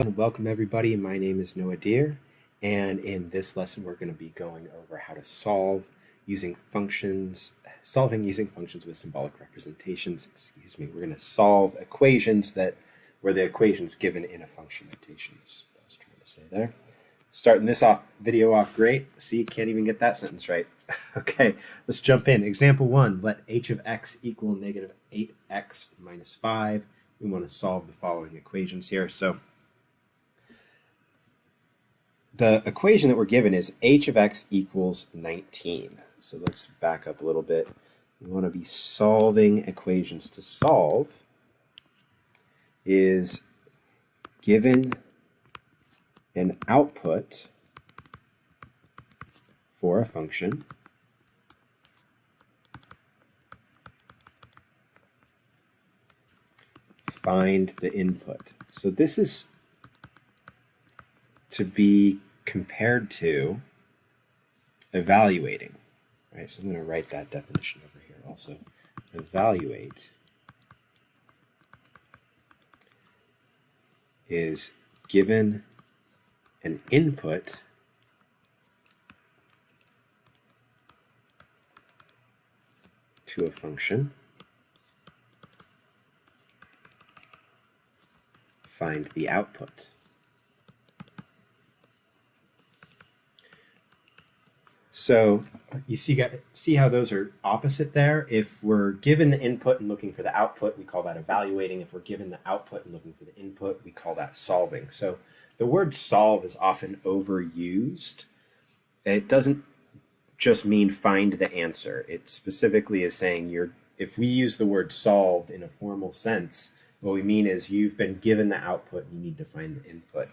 Welcome everybody. My name is Noah Deer, and in this lesson we're going to be going over how to solving using functions with symbolic representations. Excuse me. We're going to solve equations where the equation's given in a function notation. Is what I was trying to say there. Starting this video off great. See, can't even get that sentence right. Okay, let's jump in. Example 1, let h of x equal negative 8x minus 5. We want to solve the following equations here. So the equation that we're given is h of x equals 19. So let's back up a little bit. We want to be solving equations. To solve is given an output for a function, find the input. So this is to be compared to evaluating. Right, so I'm going to write that definition over here also. Evaluate is given an input to a function, find the output. So you see how those are opposite there? If we're given the input and looking for the output, we call that evaluating. If we're given the output and looking for the input, we call that solving. So the word solve is often overused. It doesn't just mean find the answer. It specifically is saying if we use the word solved in a formal sense, what we mean is you've been given the output and you need to find the input.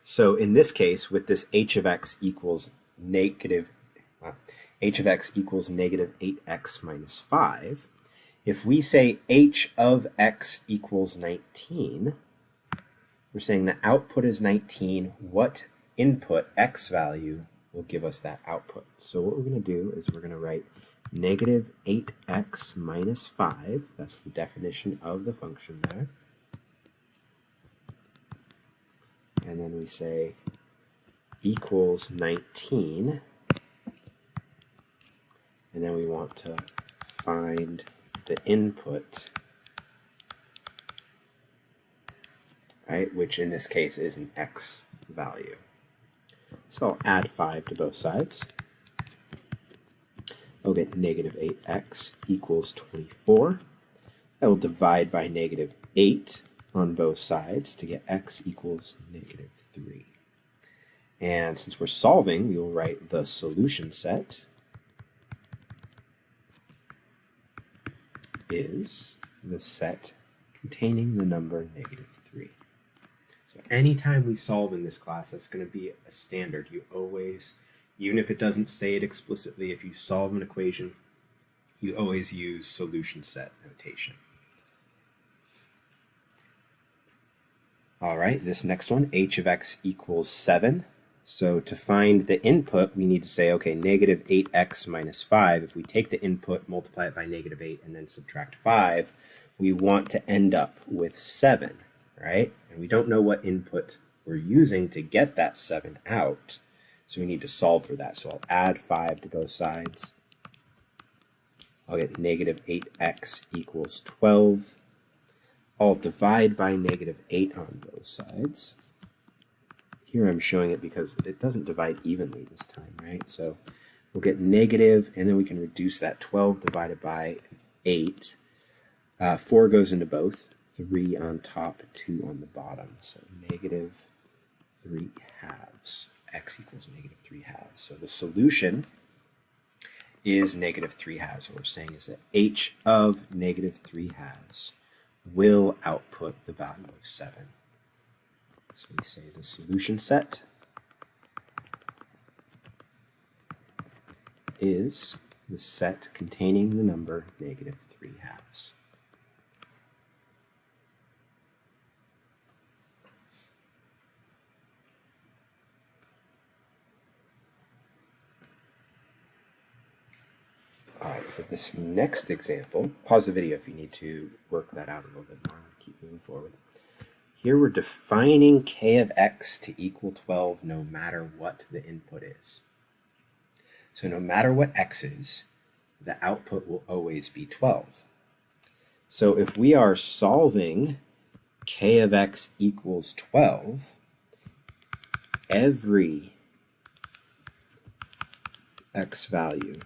So in this case, with this h of x equals negative 8x minus 5, if we say h of x equals 19, we're saying the output is 19. What input, x value, will give us that output? So what we're going to do is we're going to write negative 8x minus 5. That's the definition of the function there. And then we say equals 19. And then we want to find the input, right, which in this case is an x value. So I'll add 5 to both sides. I'll get negative 8x equals 24. I will divide by negative 8 on both sides to get x equals negative 3. And since we're solving, we will write the solution set is the set containing the number negative 3. So anytime we solve in this class, that's going to be a standard. You always, even if it doesn't say it explicitly, if you solve an equation, you always use solution set notation. All right, this next one, h of x equals 7. So to find the input, we need to say, okay, negative 8x minus 5. If we take the input, multiply it by negative 8, and then subtract 5, we want to end up with 7, right? And we don't know what input we're using to get that 7 out, so we need to solve for that. So I'll add 5 to both sides. I'll get negative 8x equals 12. I'll divide by negative 8 on both sides. Here I'm showing it because it doesn't divide evenly this time, right? So we'll get negative, and then we can reduce that 12 divided by 8. 4 goes into both, 3 on top, 2 on the bottom. So negative 3 halves. X equals negative 3 halves. So the solution is negative 3 halves. What we're saying is that h of negative 3 halves will output the value of 7. So we say the solution set is the set containing the number negative 3 halves. All right, for this next example, pause the video if you need to work that out a little bit more. Keep moving forward. Here we're defining k of x to equal 12 no matter what the input is. So no matter what x is, the output will always be 12. So if we are solving k of x equals 12, every x value,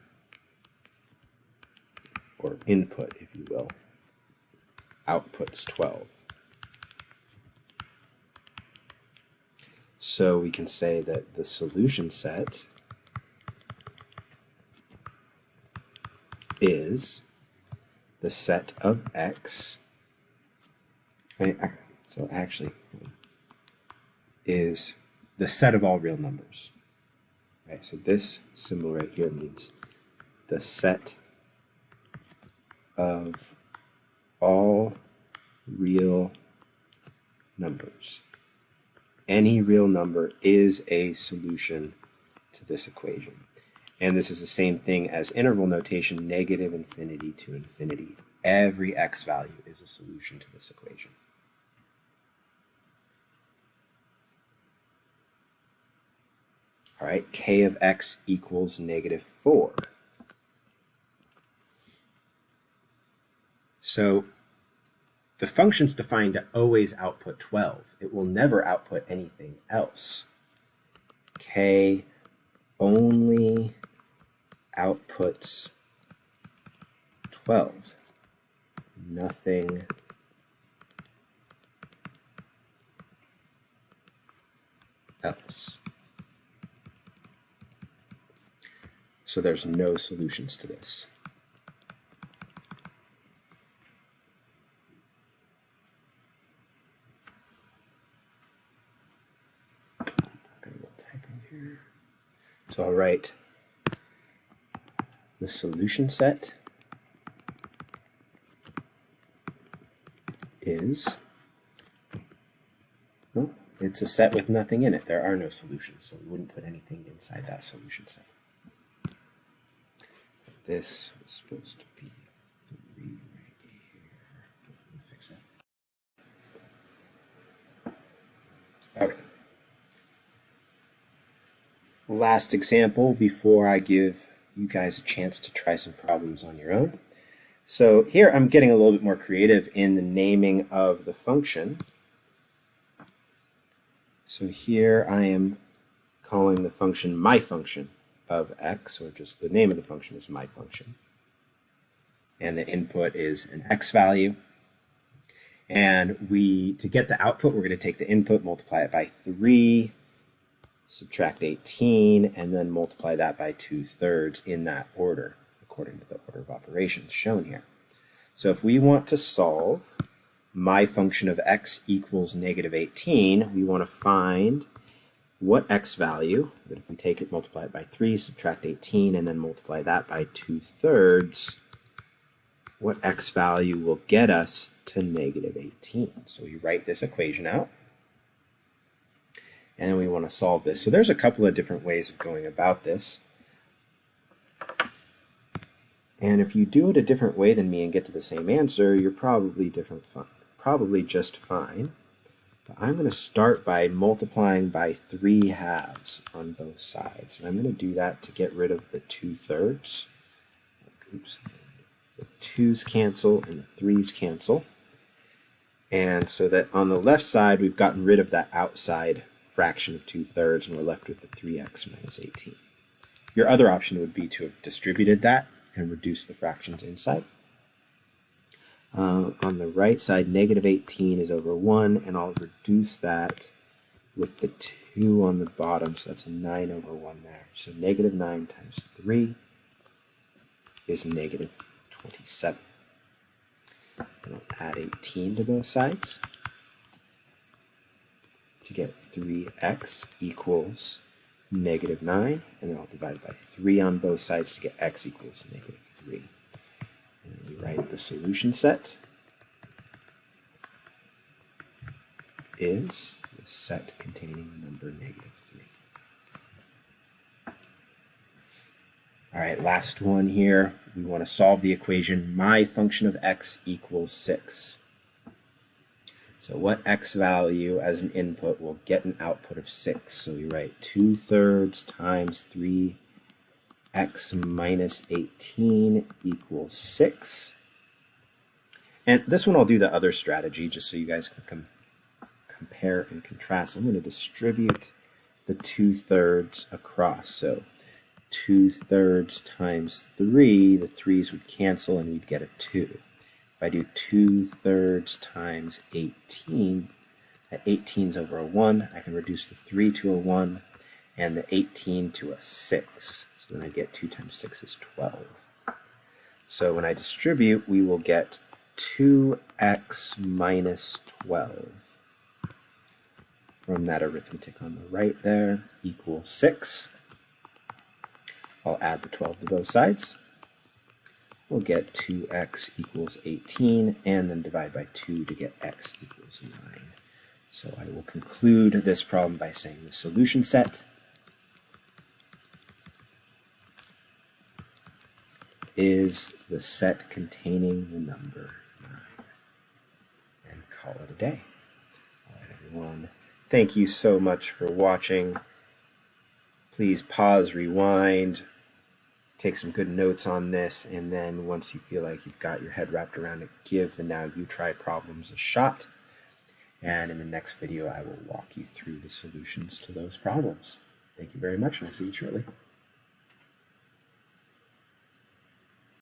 or input if you will, outputs 12. So we can say that the solution set is the set of x, so actually is the set of all real numbers. Right, so this symbol right here means the set of all real numbers. Any real number is a solution to this equation. And this is the same thing as interval notation, negative infinity to infinity. Every x value is a solution to this equation. All right, k of x equals -4. So the function's defined to always output 12. It will never output anything else. K only outputs 12. Nothing else. So there's no solutions to this. So I'll write the solution set is, well, it's a set with nothing in it. There are no solutions, so we wouldn't put anything inside that solution set. This is supposed to be a 3 right here. Let me fix that. Okay. Last example before I give you guys a chance to try some problems on your own. So here I'm getting a little bit more creative in the naming of the function. So here I am calling the function my function of x, or just the name of the function is my function. And the input is an x value. And to get the output, we're going to take the input, multiply it by 3, subtract 18, and then multiply that by 2/3 in that order, according to the order of operations shown here. So if we want to solve my function of x equals -18, we want to find what x value, that if we take it, multiply it by 3, subtract 18, and then multiply that by 2/3, what x value will get us to -18. So we write this equation out. And then we want to solve this. So there's a couple of different ways of going about this. And if you do it a different way than me and get to the same answer, you're probably just fine. But I'm going to start by multiplying by 3/2 on both sides. And I'm going to do that to get rid of the 2/3. Oops. The 2's cancel and the 3's cancel. And so that on the left side, we've gotten rid of that outside fraction of 2/3, and we're left with the 3x minus 18. Your other option would be to have distributed that and reduce the fractions inside. On the right side, -18 is over 1, and I'll reduce that with the 2 on the bottom, so that's a 9 over 1 there. So -9 times 3 is -27. And I'll add 18 to both sides to get 3x equals -9, and then I'll divide by 3 on both sides to get x equals -3. And then we write the solution set is the set containing the number -3. All right, last one here. We want to solve the equation my function of x equals 6. So what x value as an input will get an output of 6? So we write 2/3 times 3x minus 18 equals 6. And this one I'll do the other strategy just so you guys can compare and contrast. I'm going to distribute the 2/3 across. So 2/3 times 3, the 3's would cancel and we'd get a 2. If I do 2/3 times 18, that 18's over a 1. I can reduce the 3 to a 1 and the 18 to a 6. So then I get 2 times 6 is 12. So when I distribute, we will get 2x minus 12 from that arithmetic on the right there equals 6. I'll add the 12 to both sides. We'll get 2x equals 18 and then divide by 2 to get x equals 9. So I will conclude this problem by saying the solution set is the set containing the number 9. And call it a day. All right, everyone. Thank you so much for watching. Please pause, rewind, take some good notes on this, and then once you feel like you've got your head wrapped around it, give the Now You Try problems a shot. And in the next video, I will walk you through the solutions to those problems. Thank you very much, and I'll see you shortly.